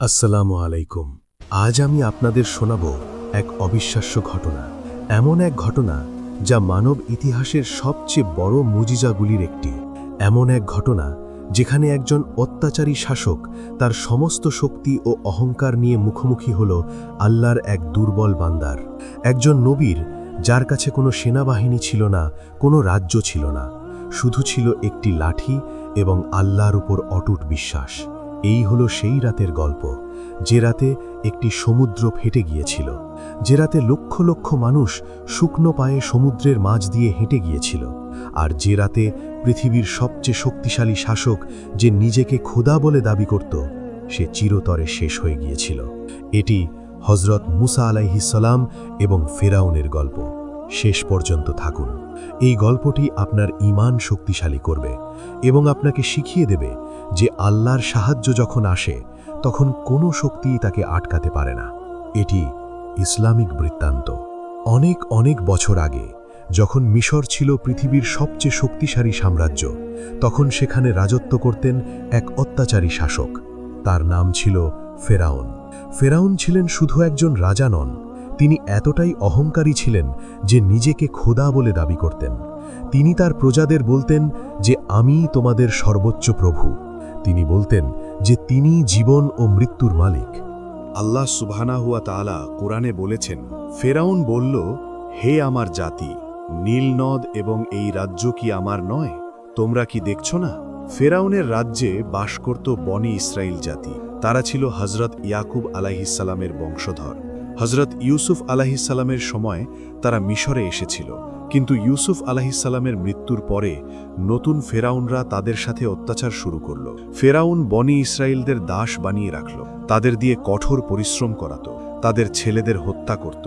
আসসালামু আলাইকুম। আজ আমি আপনাদের শোনাব এক অবিশ্বাস্য ঘটনা, এমন এক ঘটনা যা মানব ইতিহাসের সবচেয়ে বড় মুজিজাগুলির একটি। এমন এক ঘটনা যেখানে একজন অত্যাচারী শাসক তার সমস্ত শক্তি ও অহংকার নিয়ে মুখোমুখি হল আল্লাহর এক দুর্বল বান্দার, একজন নবীর যার কাছে কোনো সেনাবাহিনী ছিল না, কোনো রাজ্য ছিল না, শুধু ছিল একটি লাঠি এবং আল্লাহর উপর অটুট বিশ্বাস। এই হলো সেই রাতের গল্প, যে রাতে একটি সমুদ্র ফেটে গিয়েছিল, যে রাতে লক্ষ লক্ষ মানুষ শুকনো পায়ে সমুদ্রের মাঝ দিয়ে হেঁটে গিয়েছিল, আর যে রাতে পৃথিবীর সবচেয়ে শক্তিশালী শাসক, যে নিজেকে খোদা বলে দাবি করত, সে চিরতরে শেষ হয়ে গিয়েছিল। এটি হযরত মুসা আলাইহিস সালাম এবং ফেরাউনের গল্প। শেষ পর্যন্ত থাকুন। এই গল্পটি আপনার ঈমান শক্তিশালী করবে এবং আপনাকে শিখিয়ে দেবে যে আল্লাহর সাহায্য যখন আসে তখন কোনো শক্তিই তাকে আটকাতে পারে না। এটি ইসলামিক বৃত্তান্ত। অনেক অনেক বছর আগে, যখন মিশর ছিল পৃথিবীর সবচেয়ে শক্তিশালী সাম্রাজ্য, তখন সেখানে রাজত্ব করতেন এক অত্যাচারী শাসক। তার নাম ছিল ফেরাউন। ফেরাউন ছিলেন শুধু একজন রাজা নন, তিনি এতটাই অহংকারী ছিলেন যে নিজেকে খোদা বলে দাবি করতেন। তিনি তার প্রজাদের বলতেন যে আমি তোমাদের সর্বোচ্চ প্রভু। তিনি বলতেন যে তিনি জীবন ও মৃত্যুর মালিক। আল্লাহ সুবহানাহু ওয়া তাআলা কোরআনে বলেছেন, ফেরাউন বলল, হে আমার জাতি, নীল নদ এবং এই রাজ্য কি আমার নয়? তোমরা কি দেখছ না? ফেরাউনের রাজ্যে বাস করত বনি ইসরাইল জাতি। তারা ছিল হযরত ইয়াকুব আলাইহিস সালামের বংশধর। হযরত ইউসুফ আলাইহিস সালামের সময় তারা মিশরে এসেছিল, কিন্তু ইউসুফ আলাইহিস সালামের মৃত্যুর পরে নতুন ফেরাউনরা তাদের সাথে অত্যাচার শুরু করল। ফেরাউন বনি ইসরাইলদের দাস বানিয়ে রাখল, তাদের দিয়ে কঠোর পরিশ্রম করাত, তাদের ছেলেদের হত্যা করত,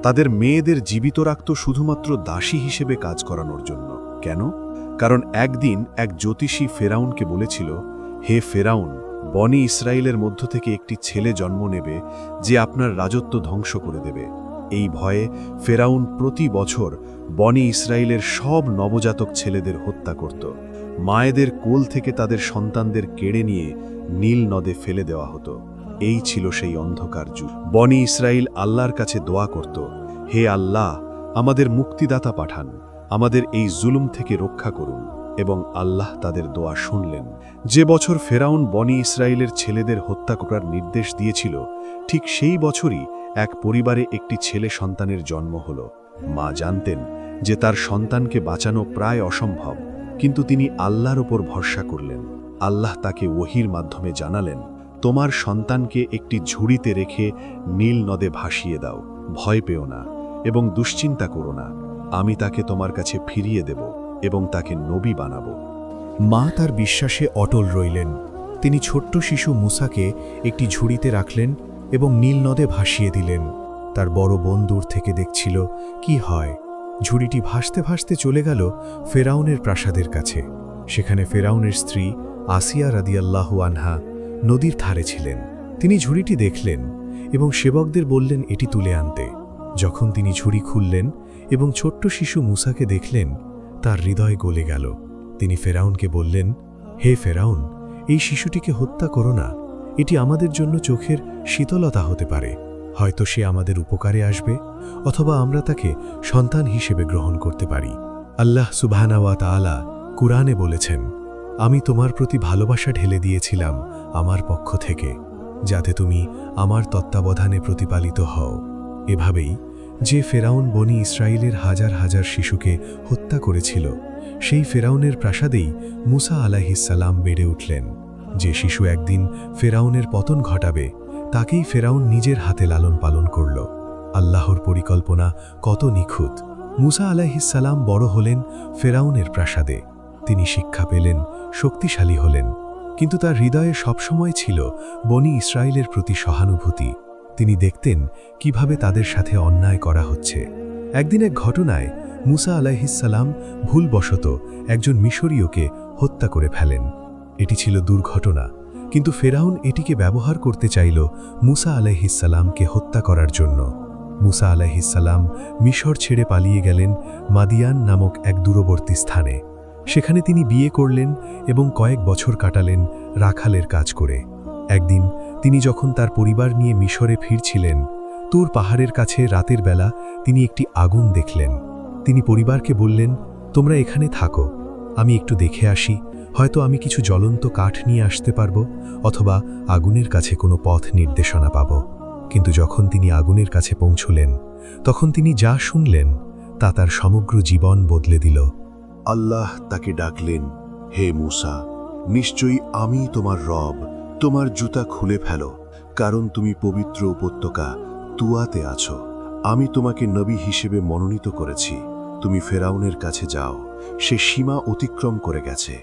তাদের মেয়েদের জীবিত রাখত শুধুমাত্র দাসী হিসেবে কাজ করানোর জন্য। কেন? কারণ একদিন এক জ্যোতিষী ফেরাউনকে বলেছিল, হে ফেরাউন, বনি ইসরাইলের মধ্য থেকে একটি ছেলে জন্ম নেবে যে আপনার রাজত্ব ধ্বংস করে দেবে। এই ভয়ে ফেরাউন প্রতি বছর বনি ইসরাইলের সব নবজাতক ছেলেদের হত্যা করত। মায়েদের কোল থেকে তাদের সন্তানদের কেড়ে নিয়ে নীল নদে ফেলে দেওয়া হতো। এই ছিল সেই অন্ধকার যুগ। বনি ইসরাইল আল্লাহর কাছে দোয়া করত, হে আল্লাহ, আমাদের মুক্তিদাতা পাঠান, আমাদের এই জুলুম থেকে রক্ষা করুন। এবং আল্লাহ তাদের দোয়া শুনলেন। যে বছর ফেরাউন বনি ইসরাইলের ছেলেদের হত্যা করার নির্দেশ দিয়েছিল, ঠিক সেই বছরই এক পরিবারে একটি ছেলে সন্তানের জন্ম হল। মা জানতেন যে তার সন্তানকে বাঁচানো প্রায় অসম্ভব, কিন্তু তিনি আল্লাহর ওপর ভরসা করলেন। আল্লাহ তাকে ওহীর মাধ্যমে জানালেন, তোমার সন্তানকে একটি ঝুড়িতে রেখে নীল নদে ভাসিয়ে দাও, ভয় পেও না এবং দুশ্চিন্তা করো না, আমি তাকে তোমার কাছে ফিরিয়ে দেব এবং তাকে নবী বানাবো। মা তার বিশ্বাসে অটল রইলেন। তিনি ছোট্ট শিশু মুসাকে একটি ঝুড়িতে রাখলেন এবং নীল নদে ভাসিয়ে দিলেন। তার বড় বোন দূর থেকে দেখছিল কি হয়। ঝুড়িটি ভাসতে ভাসতে চলে গেল ফেরাউনের প্রাসাদের কাছে। সেখানে ফেরাউনের স্ত্রী আসিয়া রাদিয়াল্লাহু আনহা নদীর ধারে ছিলেন। তিনি ঝুড়িটি দেখলেন এবং সেবকদের বললেন এটি তুলে আনতে। যখন তিনি ঝুড়ি খুললেন এবং ছোট্ট শিশু মুসাকে দেখলেন, তার হৃদয় গলে গেল। তিনি ফেরাউনকে বললেন, হে ফেরাউন, এই শিশুটিকে হত্যা করো না। এটি আমাদের জন্য চোখের শীতলতা হতে পারে। হয়তো সে আমাদের উপকারে আসবে, অথবা আমরা তাকে সন্তান হিসেবে গ্রহণ করতে পারি। আল্লাহ সুবহানাহু ওয়া তাআলা কুরআনে বলেছেন, আমি তোমার প্রতি ভালোবাসা ঢেলে দিয়েছিলাম আমার পক্ষ থেকে, যাতে তুমি আমার তত্ত্বাবধানে প্রতিপালিত হও। এভাবেই যে ফেরাউন বনি ইসরাইলের হাজার হাজার শিশুকে হত্যা করেছিল, সেই ফেরাউনের প্রাসাদেই মুসা আলাইহিস সালাম বেড়ে উঠলেন। যে শিশু একদিন ফেরাউনের পতন ঘটাবে, তাকেই ফেরাউন নিজের হাতে লালন পালন করল। আল্লাহর পরিকল্পনা কত নিখুঁত! মুসা আলাইহিস সালাম বড় হলেন ফেরাউনের প্রাসাদে। তিনি শিক্ষা পেলেন, শক্তিশালী হলেন, কিন্তু তার হৃদয়ে সবসময় ছিল বনি ইসরাইলের প্রতি সহানুভূতি। তিনি দেখতেন কিভাবে তাদের সাথে অন্যায় করা হচ্ছে। একদিন এক ঘটনায় মুসা আলাইহিস সালাম ভুলবশত একজন মিশরীয়কে হত্যা করে ফেলেন। এটি ছিল দুর্ঘটনা, কিন্তু ফেরাউন এটিকে ব্যবহার করতে চাইল মুসা আলাইহিস সালামকে হত্যা করার জন্য। মুসা আলাইহিস সালাম মিশর ছেড়ে পালিয়ে গেলেন মাদিয়ান নামক এক দূরবর্তী স্থানে। সেখানে তিনি বিয়ে করলেন এবং কয়েক বছর কাটালেন রাখালের কাজ করে। একদিন তিনি যখন তার পরিবার নিয়ে মিশরে ফিরছিলেন, তুর পাহাড়ের কাছে রাতের বেলা তিনি একটি আগুন দেখলেন। তিনি পরিবারকে বললেন, তোমরা এখানে থাকো, আমি একটু দেখে আসি, হয়তো আমি কিছু জ্বলন্ত কাঠ নিয়ে আসতে পারবো, অথবা আগুনের কাছে কোনো পথ নির্দেশনা পাব। কিন্তু যখন তিনি আগুনের কাছে পৌঁছলেন, তখন তিনি যা শুনলেন তা তার সমগ্র জীবন বদলে দিল। আল্লাহ তাকে ডাকলেন, হে মূসা, নিশ্চয়ই আমি তোমার রব, তোমার জুতা খুলে ফেলো, কারণ তুমি পবিত্র উপত্যকা তুয়াতে আছো। আমি তোমাকে নবী হিসেবে মনোনীত করেছি। তুমি ফেরাউনের কাছে যাও, সে সীমা অতিক্রম করে গেছে।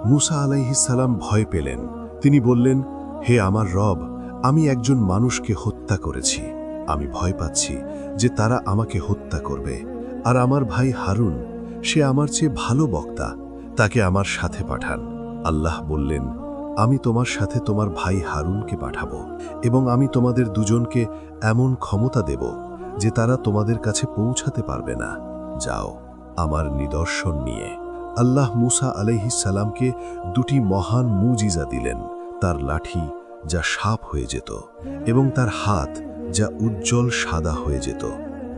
মূসা আলাইহিস সালাম ভয় পেলেন। তিনি বললেন, হে আমার রব, আমি একজন মানুষকে হত্যা করেছি। আমি ভয় পাচ্ছি যে তারা আমাকে হত্যা করবে। আর আমার ভাই হারুন, সে আমার চেয়ে ভালো বক্তা, তাকে আমার সাথে পাঠান। আল্লাহ বললেন, আমি তোমার সাথে তোমার ভাই হারুনকে পাঠাবো, এবং আমি তোমাদের দুজনকে এমন ক্ষমতা দেব যে তারা তোমাদের কাছে পৌঁছাতে পারবে না। যাও আমার নিদর্শন নিয়ে। আল্লাহ মূসা আলাইহিস সালামকে দুটি মহান মুজিজা দিলেন, তার লাঠি যা সাপ হয়ে যেত এবং তার হাত যা উজ্জ্বল সাদা হয়ে যেত।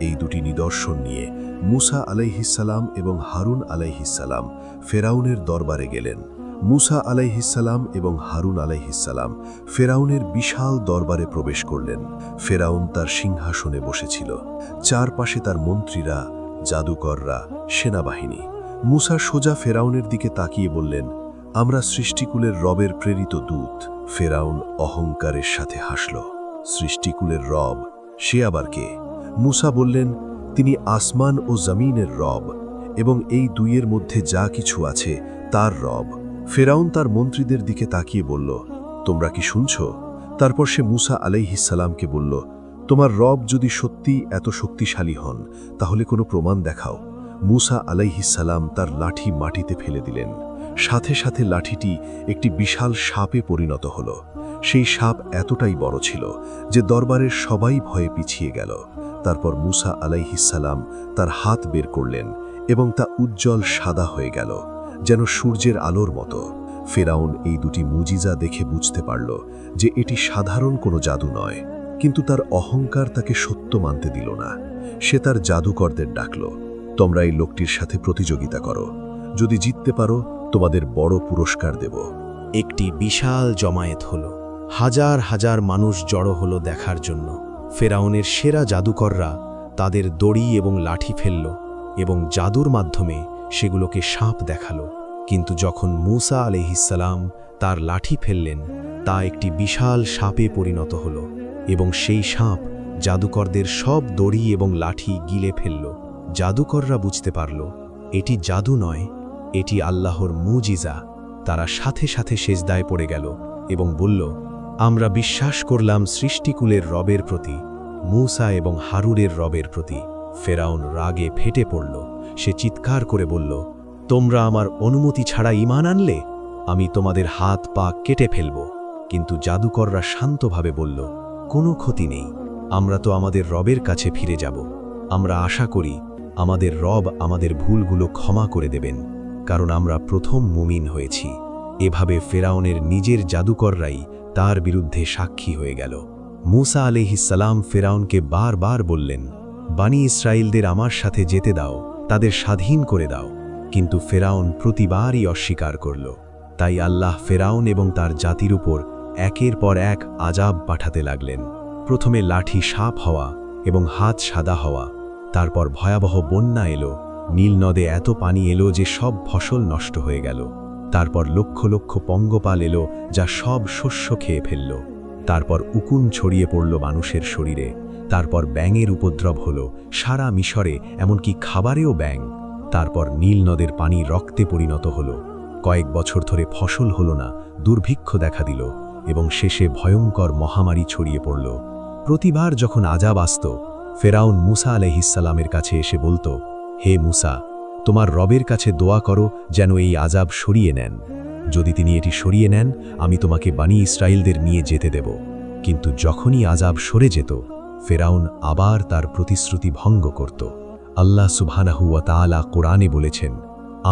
এই দুটি নিদর্শন নিয়ে মূসা আলাইহিস সালাম এবং হারুন আলাইহিস সালাম ফেরাউনের দরবারে গেলেন। মূসা আলাইহিস সালাম এবং হারুন আলাইহিস সালাম ফেরাউনের বিশাল দরবারে প্রবেশ করলেন। ফেরাউন তার সিংহাসনে বসেছিল, চারপাশে তার মন্ত্রীরা, জাদুকররা, সেনাবাহিনী। মূসা সোজা ফেরাউনের দিকে তাকিয়ে বললেন, আমরা সৃষ্টিকুলের রবের প্রেরিত দূত। ফেরাউন অহংকারের সাথে হাসল। সৃষ্টিকুলের রব, সে আবার কে? মূসা বললেন, তিনি আসমান ও জমিনের রব, এবং এই দুইয়ের মধ্যে যা কিছু আছে তার রব। ফেরাউন তার মন্ত্রীদের দিকে তাকিয়ে বলল, তোমরা কি শুনছ? তারপর সে মূসা আলাইহিস সালামকে বলল, তোমার রব যদি সত্যি এত শক্তিশালী হন, তাহলে কোনো প্রমাণ দেখাও। মূসা আলাইহিস সালাম তার লাঠি মাটিতে ফেলে দিলেন। সাথে সাথে লাঠিটি একটি বিশাল সাপে পরিণত হল। সেই সাপ এতটাই বড় ছিল যে দরবারের সবাই ভয়ে পিছিয়ে গেল। তারপর মূসা আলাইহিস সালাম তার হাত বের করলেন এবং তা উজ্জ্বল সাদা হয়ে গেল, যেন সূর্যের আলোর মতো। ফেরাউন এই দুটি মুজিজা দেখে বুঝতে পারল যে এটি সাধারণ কোনো জাদু নয়, কিন্তু তার অহংকার তাকে সত্য মানতে দিল না। সে তার জাদুকরদের ডাকল, তোমরা এই লোকটির সাথে প্রতিযোগিতা করো, যদি জিততে পারো তোমাদের বড় পুরস্কার দেব। একটি বিশাল জমায়েত হল, হাজার হাজার মানুষ জড়ো হলো দেখার জন্য। ফেরাউনের সেরা জাদুকররা তাদের দড়ি এবং লাঠি ফেলল এবং জাদুর মাধ্যমে সেগুলোকে সাপ দেখালো। কিন্তু যখন মূসা আলাইহিস সালাম তার লাঠি ফেললেন, তা একটি বিশাল সাপে পরিণত হল এবং সেই সাপ জাদুকরদের সব দড়ি এবং লাঠি গিলে ফেলল। জাদুকররা বুঝতে পারল এটি জাদু নয়, এটি আল্লাহর মুজিজা। তারা সাথে সাথে সেজদায় পড়ে গেল এবং বলল, আমরা বিশ্বাস করলাম সৃষ্টিকুলের রবের প্রতি, মূসা এবং হারুনের রবের প্রতি। ফেরাউন রাগে ফেটে পড়ল। সে চিৎকার করে বলল, তোমরা আমার অনুমতি ছাড়া ঈমান আনলে? আমি তোমাদের হাত পা কেটে ফেলব। কিন্তু জাদুকররা শান্তভাবে বলল, কোনো ক্ষতি নেই, আমরা তো আমাদের রবের কাছে ফিরে যাব। আমরা আশা করি আমাদের রব আমাদের ভুলগুলো ক্ষমা করে দেবেন, কারণ আমরা প্রথম মুমিন হয়েছি। এভাবে ফেরাউনের নিজের জাদুকররাই তার বিরুদ্ধে সাক্ষী হয়ে গেল। মূসা আলাইহিস সালাম ফেরাউনকে বারবার বললেন, বানি ইসরায়েলদের আমার সাথে যেতে দাও, তাদের স্বাধীন করে দাও। কিন্তু ফেরাউন প্রতিবারই অস্বীকার করল। তাই আল্লাহ ফেরাউন এবং তার জাতির উপর একের পর এক আযাব পাঠাতে লাগলেন। প্রথমে লাঠি সাপ হওয়া এবং হাত সাদা হওয়া, তারপর ভয়াবহ বন্যা এলো। নীল নদে এত পানি এলো যে সব ফসল নষ্ট হয়ে গেল। তারপর লক্ষ লক্ষ পঙ্গপাল এলো যা সব শস্য খেয়ে ফেলল। তারপর উকুন ছড়িয়ে পড়ল মানুষের শরীরে। তারপর ব্যাঙের উপদ্রব হলো সারা মিশরে, এমনকি খাবারেও ব্যাঙ। তারপর নীল নদের পানি রক্তে পরিণত হলো। কয়েক বছর ধরে ফসল হলো না, দুর্ভিক্ষ দেখা দিল এবং শেষে ভয়ঙ্কর মহামারী ছড়িয়ে পড়ল। প্রতিবার যখন আযাব আসত, ফেরাউন মূসা আলাইহিস সালামের কাছে এসে বলতো, হে মূসা, তোমার রবের কাছে দোয়া করো যেন এই আযাব সরিয়ে নেন। যদি তিনি এটি সরিয়ে নেন, আমি তোমাকে বানি ইসরায়েলদের নিয়ে যেতে দেব। কিন্তু যখনই আযাব সরে যেত, ফেরাউন আবার তার প্রতিশ্রুতি ভঙ্গ করত। আল্লাহ সুবহানাহু ওয়া তাআলা কোরআনে বলেছেন,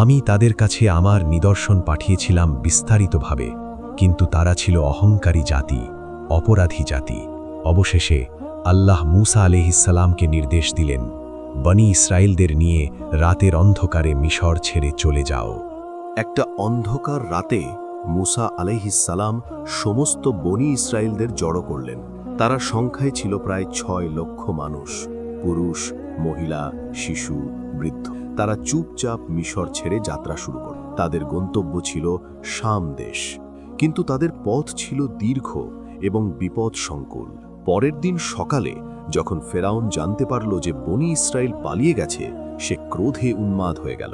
আমি তাদের কাছে আমার নিদর্শন পাঠিয়েছিলাম বিস্তারিতভাবে, কিন্তু তারা ছিল অহংকারী জাতি। অপরাধী জাতি। অবশেষে আল্লাহ মূসা আলাইহিসসালামকে নির্দেশ দিলেন, বনি ইসরায়েলদের নিয়ে রাতের অন্ধকারে মিশর ছেড়ে চলে যাও। একটা অন্ধকার রাতে মূসা আলাইহিসসালাম সমস্ত বনি ইসরায়েলদের জড়ো করলেন। তারা সংখ্যায় ছিল প্রায় 6 লক্ষ মানুষ, পুরুষ, মহিলা, শিশু, বৃদ্ধ। তারা চুপচাপ মিশর ছেড়ে যাত্রা শুরু করল। তাদের গন্তব্য ছিল শাম দেশ, কিন্তু তাদের পথ ছিল দীর্ঘ এবং বিপদ সংকুল। পরের দিন সকালে যখন ফেরাউন জানতে পারল যে বনি ইসরায়েল পালিয়ে গেছে, সে ক্রোধে উন্মাদ হয়ে গেল।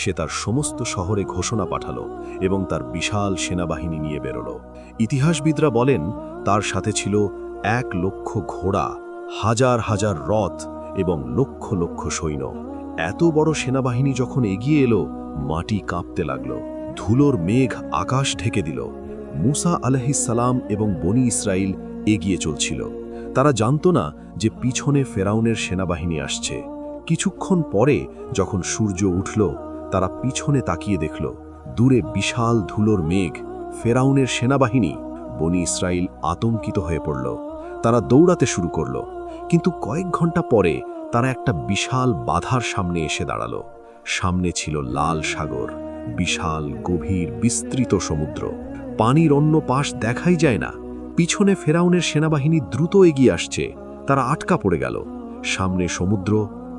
সে তার সমস্ত শহরে ঘোষণা পাঠালো এবং তার বিশাল সেনাবাহিনী নিয়ে বেরোল। ইতিহাসবিদরা বলেন তার সাথে ছিল 1 লক্ষ ঘোড়া, হাজার হাজার রথ এবং লক্ষ লক্ষ সৈন্য। এত বড় সেনাবাহিনী যখন এগিয়ে এলো, মাটি কাঁপতে লাগল, ধুলোর মেঘ আকাশ ঢেকে দিল। মূসা আলাইহিসসালাম এবং বনি ইসরায়েল এগিয়ে চলছিল। তারা জানত না যে পিছনে ফেরাউনের সেনাবাহিনী আসছে। কিছুক্ষণ পরে যখন সূর্য উঠল, তারা পিছনে তাকিয়ে দেখল দূরে বিশাল ধুলোর মেঘ, ফেরাউনের সেনাবাহিনী। বনি ইসরায়েল আতঙ্কিত হয়ে পড়ল। তারা দৌড়াতে শুরু করল, কিন্তু কয়েক ঘন্টা পরে তারা একটা বিশাল বাধার সামনে এসে দাঁড়ালো। সামনে ছিল লাল সাগর, বিশাল গভীর বিস্তৃত সমুদ্র। পানির অন্য পাশ দেখাই যায় না। পিছনে ফেরাউনের সেনাবাহিনী দ্রুত এগিয়ে আসছে। তারা আটকা পড়ে গেল। সামনে সমুদ্র,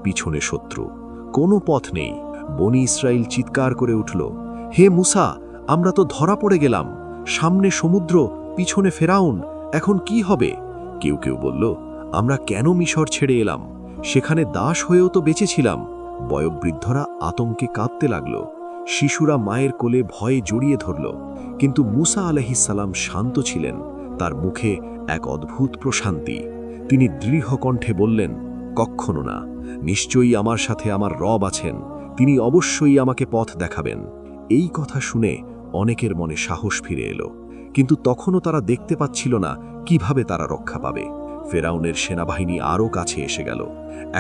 পিছনে শত্রু, কোনো পথ নেই। বনি ইসরায়েল চিৎকার করে উঠল, হে মূসা, আমরা তো ধরা পড়ে গেলাম। সামনে সমুদ্র, পিছনে ফেরাউন, এখন কি হবে? কেউ কেউ বলল, আমরা কেন মিশর ছেড়ে এলাম? সেখানে দাস হয়েও তো বেঁচেছিলাম। বয়োবৃদ্ধরা আতঙ্কে কাঁপতে লাগল। শিশুরা মায়ের কোলে ভয়ে জড়িয়ে ধরল। কিন্তু মূসা আলাইহিসসালাম শান্ত ছিলেন। তার মুখে এক অদ্ভুত প্রশান্তি। তিনি দৃঢ় কণ্ঠে বললেন, কখনো না, নিশ্চয়ই আমার সাথে আমার রব আছেন। তিনি অবশ্যই আমাকে পথ দেখাবেন। এই কথা শুনে অনেকের মনে সাহস ফিরে এলো, কিন্তু তখনও তারা দেখতে পাচ্ছিল না কিভাবে তারা রক্ষা পাবে। ফেরাউনের সেনাবাহিনী আরও কাছে এসে গেল।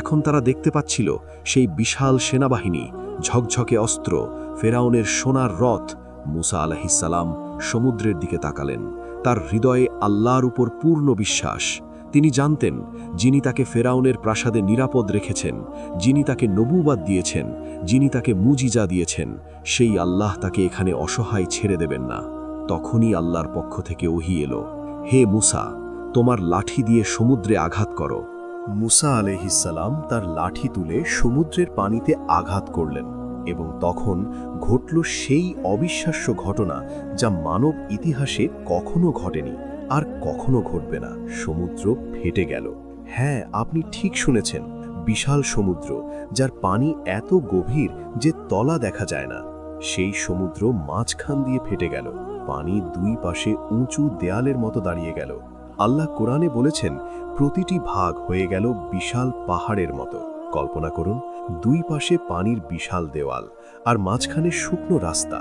এখন তারা দেখতে পাচ্ছিল সেই বিশাল সেনাবাহিনী, ঝকঝকে অস্ত্র, ফেরাউনের সোনার রথ। মূসা আলাইহিসসালাম সমুদ্রের দিকে তাকালেন। তার হৃদয়ে আল্লাহর উপর পূর্ণ বিশ্বাস। তিনি জানতেন, যিনি তাকে ফেরাউনের প্রাসাদে নিরাপদ রেখেছেন, যিনি তাকে নবুয়ত দিয়েছেন, যিনি তাকে মুজিজা দিয়েছেন, সেই আল্লাহ তাকে এখানে অসহায় ছেড়ে দেবেন না। তখনই আল্লাহর পক্ষ থেকে ওহী এলো, হে মূসা, তোমার লাঠি দিয়ে সমুদ্রে আঘাত করো। মূসা আলাইহিসসালাম তার লাঠি তুলে সমুদ্রের পানিতে আঘাত করলেন এবং তখন ঘটল সেই অবিশ্বাস্য ঘটনা যা মানব ইতিহাসে কখনো ঘটেনি আর কখনো ঘটবে না। সমুদ্র ফেটে গেল। হ্যাঁ, আপনি ঠিক শুনেছেন, বিশাল সমুদ্র, যার পানি এত গভীর যে তলা দেখা যায় না। সেই সমুদ্র মাঝখান দিয়ে ফেটে গেল। পানি দুই পাশে উঁচু দেয়ালের মতো দাঁড়িয়ে গেল। আল্লাহ কোরআনে বলেছেন, প্রতিটি ভাগ হয়ে গেল বিশাল পাহাড়ের মতো। কল্পনা করুন, দুই পাশে পানির বিশাল দেওয়াল আর মাঝখানে শুকনো রাস্তা।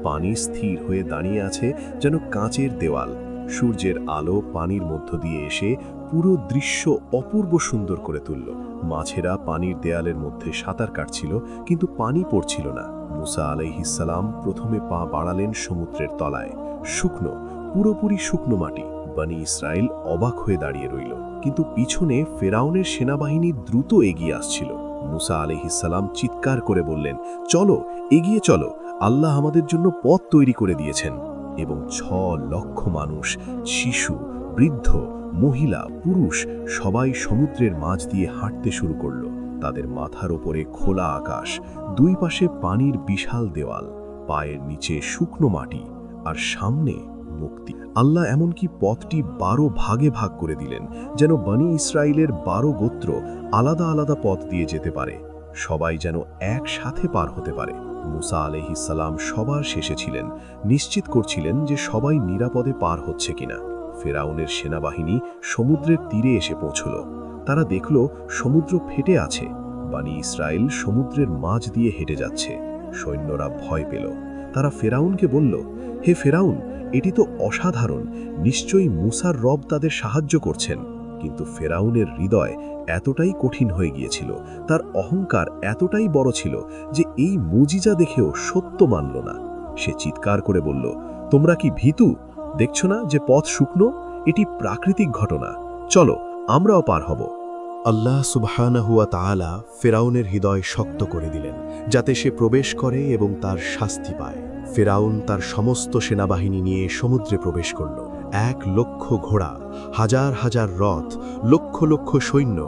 পানি স্থির হয়ে দাঁড়িয়ে আছে যেন কাঁচের দেওয়াল। সূর্যের আলো পানির মধ্য দিয়ে এসে পুরো দৃশ্য অপূর্ব সুন্দর করে তুলল। মাছেরা পানির দেয়ালের মধ্যে সাঁতার কাটছিল, কিন্তু পানি পড়ছিল না। মূসা আলাইহিসসালাম প্রথমে পা বাড়ালেন সমুদ্রের তলায়। শুকনো, পুরোপুরি শুকনো মাটি। বনি ইসরায়েল অবাক হয়ে দাঁড়িয়ে রইল, কিন্তু পিছনে ফেরাউনের সেনাবাহিনী দ্রুত এগিয়ে আসছিল। মূসা আলাইহিসসালাম চিৎকার করে বললেন, চলো, এগিয়ে চলো, আল্লাহ আমাদের জন্য পথ তৈরি করে দিয়েছেন। এবং 6 লক্ষ মানুষ, শিশু, বৃদ্ধ, মহিলা, পুরুষ সবাই সমুদ্রের মাঝ দিয়ে হাঁটতে শুরু করল। তাদের মাথার ওপরে খোলা আকাশ, দুই পাশে পানির বিশাল দেওয়াল, পায়ের নিচে শুকনো মাটি আর সামনে মুক্তি। আল্লাহ এমনকি পথটি 12 ভাগে ভাগ করে দিলেন, যেন বনি ইসরায়েলের 12 গোত্র আলাদা আলাদা পথ দিয়ে যেতে পারে। সবাই যেন একসাথে পার হতে পারে। মূসা আলাইহিসসালাম সবার শেষে ছিলেন, নিশ্চিত করছিলেন যে সবাই নিরাপদে পার হচ্ছে কিনা। ফেরাউনের সেনাবাহিনী সমুদ্রের তীরে এসে পৌঁছল। তারা দেখল সমুদ্র ফেটে আছে। বনি ইসরায়েল সমুদ্রের মাঝ দিয়ে হেঁটে যাচ্ছে। সৈন্যরা ভয় পেল। তারা ফেরাউনকে বলল, হে ফেরাউন, এটি তো অসাধারণ, নিশ্চয়ই মূসার রব তাদের সাহায্য করছেন। কিন্তু ফেরাউনের হৃদয় এতটাই কঠিন হয়ে গিয়েছিল, তার অহংকার এতটাই বড় ছিল যে এই মুজিজা দেখেও সত্য মানল না। সে চিৎকার করে বলল, তোমরা কি ভীতু? দেখছো না যে পথ শুকনো? এটি প্রাকৃতিক ঘটনা, চলো আমরাও পার হব। আল্লাহ সুবহানাহু ওয়া তাআলা ফেরাউনের হৃদয় শক্ত করে দিলেন, যাতে সে প্রবেশ করে এবং তার শাস্তি পায়। ফেরাউন তার সমস্ত সেনাবাহিনী নিয়ে সমুদ্রে প্রবেশ করল। 1,00,000 ঘোড়া, হাজার হাজার রথ, লক্ষ লক্ষ সৈন্য,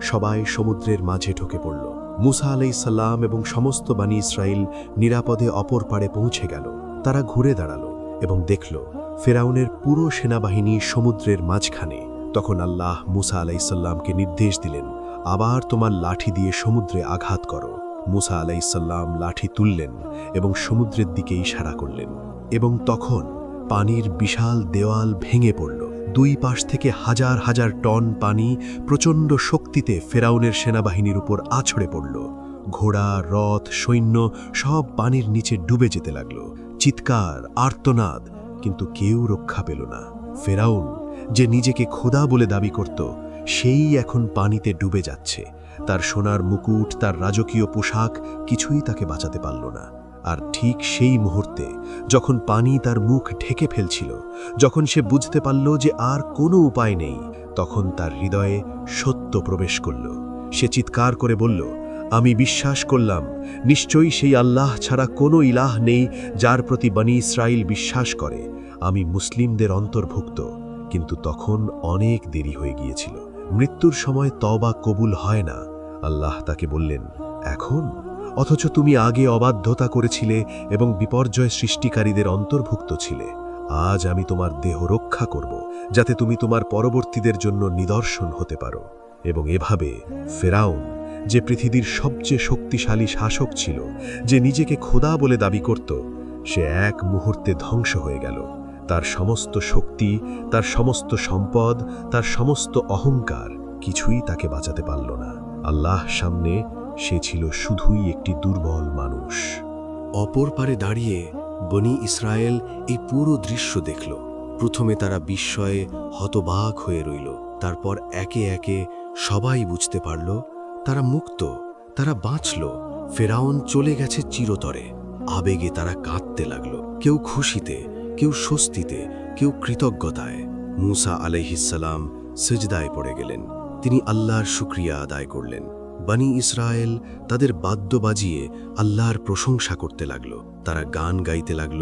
সবাই সমুদ্রের মাঝে ঢুকে পড়ল। মুসা আলাইহিস সালাম এবং সমস্ত বানি ইসরাইল নিরাপদে অপর পাড়ে পৌঁছে গেল। তারা ঘুরে দাঁড়ালো এবং দেখল ফেরাউনের পুরো সেনাবাহিনী সমুদ্রের মাঝখানে। তখন আল্লাহ মুসা আলাইহিস সালামকে নির্দেশ দিলেন, আবার তোমার লাঠি দিয়ে সমুদ্রে আঘাত করো। মুসা আলাইহিস সালাম লাঠি তুললেন এবং সমুদ্রের দিকে ইশারা করলেন, এবং তখন পানির বিশাল দেওয়াল ভেঙে পড়ল। দুই পাশ থেকে হাজার হাজার টন পানি প্রচণ্ড শক্তিতে ফেরাউনের সেনাবাহিনীর উপর আছড়ে পড়ল। ঘোড়া, রথ, সৈন্য সব পানির নিচে ডুবে যেতে লাগল। চিৎকার, আর্তনাদ, কিন্তু কেউ রক্ষা পেল না। ফেরাউন, যে নিজেকে খোদা বলে দাবি করত, সেই এখন পানিতে ডুবে যাচ্ছে। তার সোনার মুকুট, তার রাজকীয় পোশাক কিছুই তাকে বাঁচাতে পারল না। আর ঠিক সেই মুহূর্তে যখন পানি তার মুখ ঢেকে ফেলছিল, যখন সে বুঝতে পারল যে আর কোনো উপায় নেই, তখন তার হৃদয়ে সত্য প্রবেশ করল। সে চিৎকার করে বলল, আমি বিশ্বাস করলাম নিশ্চয়ই সেই আল্লাহ ছাড়া কোনো ইলাহ নেই যার প্রতি বনি ইসরাইল বিশ্বাস করে। আমি মুসলিমদের অন্তর্ভুক্ত। কিন্তু তখন অনেক দেরি হয়ে গিয়েছিল। মৃত্যুর সময় তওবা কবুল হয় না। আল্লাহ তাকে বললেন, এখন? অথচ তুমি আগে অবাধ্যতা করেছিলে এবং বিপর্যয় সৃষ্টিকারীদের অন্তর্ভুক্ত ছিলে। আজ আমি তোমার দেহ রক্ষা করব, যাতে তুমি তোমার পরবর্তীদের জন্য নিদর্শন হতে পারো। এবং এভাবে ফেরাউন, যে পৃথিবীর সবচেয়ে শক্তিশালী শাসক ছিল, যে নিজেকে খোদা বলে দাবি করত, সে এক মুহূর্তে ধ্বংস হয়ে গেল। তার সমস্ত শক্তি, তার সমস্ত সম্পদ, তার সমস্ত অহংকার কিছুই তাকে বাঁচাতে পারল না। আল্লাহ সামনে সে ছিল শুধুই একটি দুর্বল মানুষ। অপর পারে দাঁড়িয়ে বনি ইসরায়েল এই পুরো দৃশ্য দেখল। প্রথমে তারা বিস্ময়ে হতবাক হয়ে রইল। তারপর একে একে সবাই বুঝতে পারল তারা মুক্ত, তারা বাঁচল। ফেরাউন চলে গেছে চিরতরে। আবেগে তারা কাঁদতে লাগল, কেউ খুশিতে, কেউ স্বস্তিতে, কেউ কৃতজ্ঞতায়। মুসা আলাইহিস সালাম সিজদায় পড়ে গেলেন। তিনি আল্লাহর শুকরিয়া আদায় করলেন। বনি ইসরায়েল তাদের বাদ্য বাজিয়ে আল্লাহর প্রশংসা করতে লাগল। তারা গান গাইতে লাগল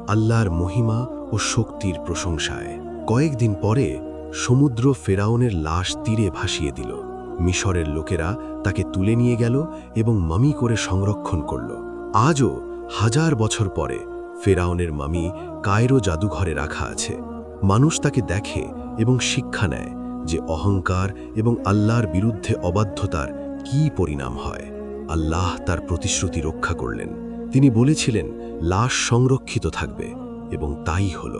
আল্লাহর মহিমা ও শক্তির প্রশংসায়। কয়েকদিন পরে সমুদ্র ফেরাউনের লাশ তীরে ভাসিয়ে দিল। মিশরের লোকেরা তাকে তুলে নিয়ে গেল এবং মামি করে সংরক্ষণ করল। আজও হাজার বছর পরে ফেরাউনের মামি কায়রো জাদুঘরে রাখা আছে। মানুষ তাকে দেখে এবং শিক্ষা নেয় যে অহংকার এবং আল্লাহর বিরুদ্ধে অবাধ্যতার কি পরিণাম হয়। আল্লাহ তার প্রতিশ্রুতি রক্ষা করলেন। তিনি বলেছিলেন লাশ সংরক্ষিত থাকবে, এবং তাই হল।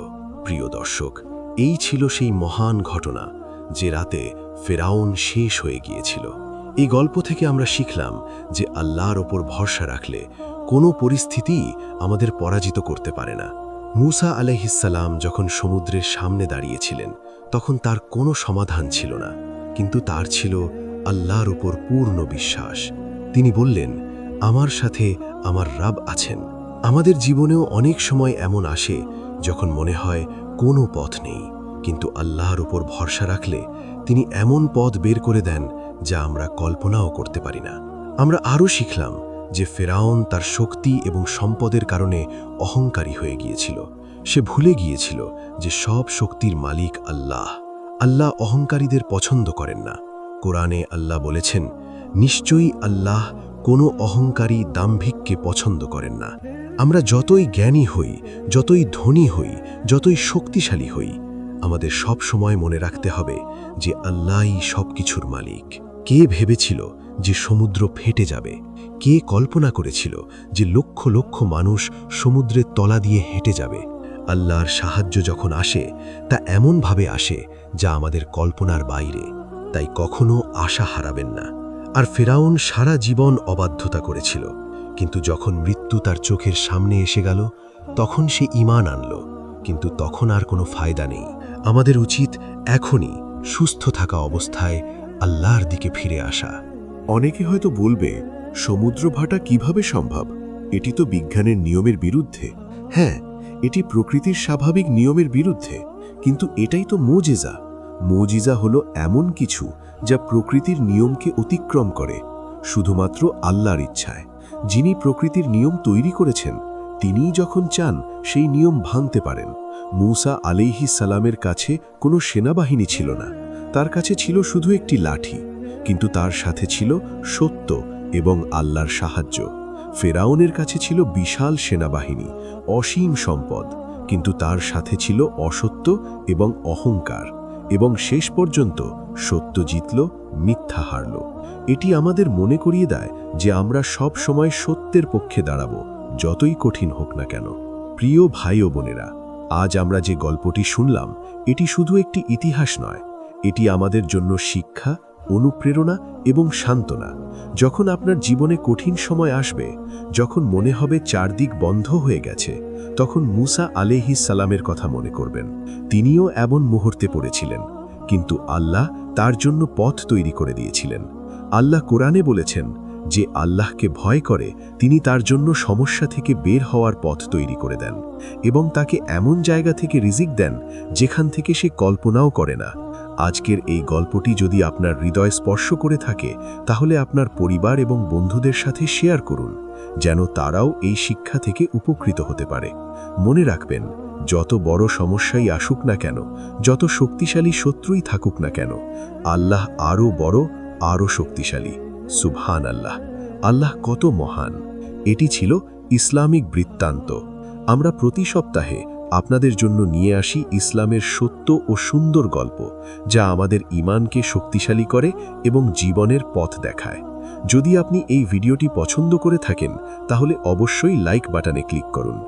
প্রিয় দর্শক, এই ছিল সেই মহান ঘটনা যে রাতে ফেরাউন শেষ হয়ে গিয়েছিল। এই গল্প থেকে আমরা শিখলাম যে আল্লাহর ওপর ভরসা রাখলে কোনো পরিস্থিতিই আমাদের পরাজিত করতে পারে না। মুসা আলাইহিস সালাম যখন সমুদ্রের সামনে দাঁড়িয়েছিলেন, তখন তার কোনো সমাধান ছিল না, কিন্তু তার ছিল আল্লাহর উপর পূর্ণ বিশ্বাস। তিনি বললেন, আমার সাথে আমার রব আছেন। আমাদের জীবনেও অনেক সময় এমন আসে যখন মনে হয় কোনো পথ নেই, কিন্তু আল্লাহর উপর ভরসা রাখলে তিনি এমন পথ বের করে দেন যা আমরা কল্পনাও করতে পারি না। আমরা আরও শিখলাম যে ফেরাউন তার শক্তি এবং সম্পদের কারণে অহংকারী হয়ে গিয়েছিল। সে ভুলে গিয়েছিল যে সব শক্তির মালিক আল্লাহ। আল্লাহ অহংকারীদের পছন্দ করেন না। কোরআনে আল্লাহ বলেছেন, নিশ্চয়ই আল্লাহ কোনো অহংকারী দাম্ভিককে পছন্দ করেন না। আমরা যতই জ্ঞানী হই, যতই ধনী হই, যতই শক্তিশালী হই, আমাদের সব সময় মনে রাখতে হবে যে আল্লাহই সবকিছুর মালিক। কে ভেবেছিল যে সমুদ্র ফেটে যাবে? কে কল্পনা করেছিল যে লক্ষ লক্ষ মানুষ সমুদ্রের তলা দিয়ে হেঁটে যাবে? আল্লাহর সাহায্য যখন আসে, তা এমনভাবে আসে যা আমাদের কল্পনার বাইরে। তাই কখনো আশা হারাবেন না। আর ফেরাউন সারা জীবন অবাধ্যতা করেছিল, কিন্তু যখন মৃত্যু তার চোখের সামনে এসে গেল, তখন সে ঈমান আনল। কিন্তু তখন আর কোনো ফায়দা নেই। আমাদের উচিত এখনই সুস্থ থাকা অবস্থায় আল্লাহর দিকে ফিরে আসা। অনেকে হয়তো বলবে, সমুদ্র ভাটা কিভাবে সম্ভব? এটি তো বিজ্ঞানের নিয়মের বিরুদ্ধে। হ্যাঁ, এটি প্রকৃতির স্বাভাবিক নিয়মের বিরুদ্ধে, কিন্তু এটাই তো মুজিজা। মুজিজা হলো এমন কিছু যা প্রকৃতির নিয়মকে অতিক্রম করে, শুধুমাত্র আল্লাহর ইচ্ছায়। যিনি প্রকৃতির নিয়ম তৈরি করেছেন, তিনিই যখন চান সেই নিয়ম ভাঙতে পারেন। মূসা আলাইহিস সালামের কাছে কোনো সেনাবাহিনী ছিল না, তার কাছে ছিল শুধু একটি লাঠি, কিন্তু তার সাথে ছিল সত্য এবং আল্লাহর সাহায্য। ফেরাউনের কাছে ছিল বিশাল সেনাবাহিনী, অসীম সম্পদ, কিন্তু তার সাথে ছিল অসত্য এবং অহংকার। এবং শেষ পর্যন্ত সত্য জিতল, মিথ্যা হারল। এটি আমাদের মনে করিয়ে দেয় যে আমরা সব সময় সত্যের পক্ষে দাঁড়াব, যতই কঠিন হোক না কেন। প্রিয় ভাই ও বোনেরা, আজ আমরা যে গল্পটি শুনলাম, এটি শুধু একটি ইতিহাস নয়, এটি আমাদের জন্য শিক্ষা, অনুপ্রেরণা এবং সান্ত্বনা। যখন আপনার জীবনে কঠিন সময় আসবে, যখন মনে হবে চারদিক বন্ধ হয়ে গেছে, তখন মূসা আলাইহিস সালামের কথা মনে করবেন। তিনিও এমন মুহূর্তে পড়েছিলেন, কিন্তু আল্লাহ তার জন্য পথ তৈরি করে দিয়েছিলেন। আল্লাহ কোরআনে বলেছেন, যে আল্লাহকে ভয় করে তিনি তার জন্য সমস্যা থেকে বের হওয়ার পথ তৈরি করে দেন এবং তাকে এমন জায়গা থেকে রিজিক দেন যেখান থেকে সে কল্পনাও করে না। আজকের এই গল্পটি যদি আপনার হৃদয় স্পর্শ করে থাকে, তাহলে আপনার পরিবার এবং বন্ধুদের সাথে শেয়ার করুন, যেন তারাও এই শিক্ষা থেকে উপকৃত হতে পারে। মনে রাখবেন, যত বড় সমস্যাই আসুক না কেন, যত শক্তিশালী শত্রুই থাকুক না কেন, আল্লাহ আরও বড়, আরও শক্তিশালী। সুবহান আল্লাহ। আল্লাহ কত মহান। এটি ছিল ইসলামিক বৃত্তান্ত। আমরা প্রতি সপ্তাহে আপনাদের জন্য নিয়ে আসি ইসলামের সত্য ও সুন্দর গল্প, যা আমাদের ঈমানকে শক্তিশালী করে এবং জীবনের পথ দেখায়। যদি আপনি এই ভিডিওটি পছন্দ করে থাকেন, তাহলে অবশ্যই লাইক বাটনে ক্লিক করুন,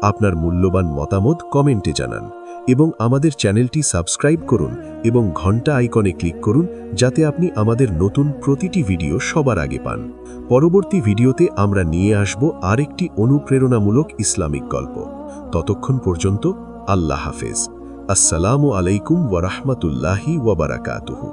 আপনার মূল্যবান মতামত কমেন্টে জানান এবং আমাদের চ্যানেলটি সাবস্ক্রাইব করুন এবং ঘন্টা আইকনে ক্লিক করুন, যাতে আপনি আমাদের নতুন প্রতিটি ভিডিও সবার আগে পান। পরবর্তী ভিডিওতে আমরা নিয়ে আসব আরেকটি অনুপ্রেরণামূলক ইসলামিক গল্প। ততক্ষণ পর্যন্ত আল্লাহ হাফেজ। আসসালামু আলাইকুম ওয়া রাহমাতুল্লাহি ওয়া বারাকাতুহু।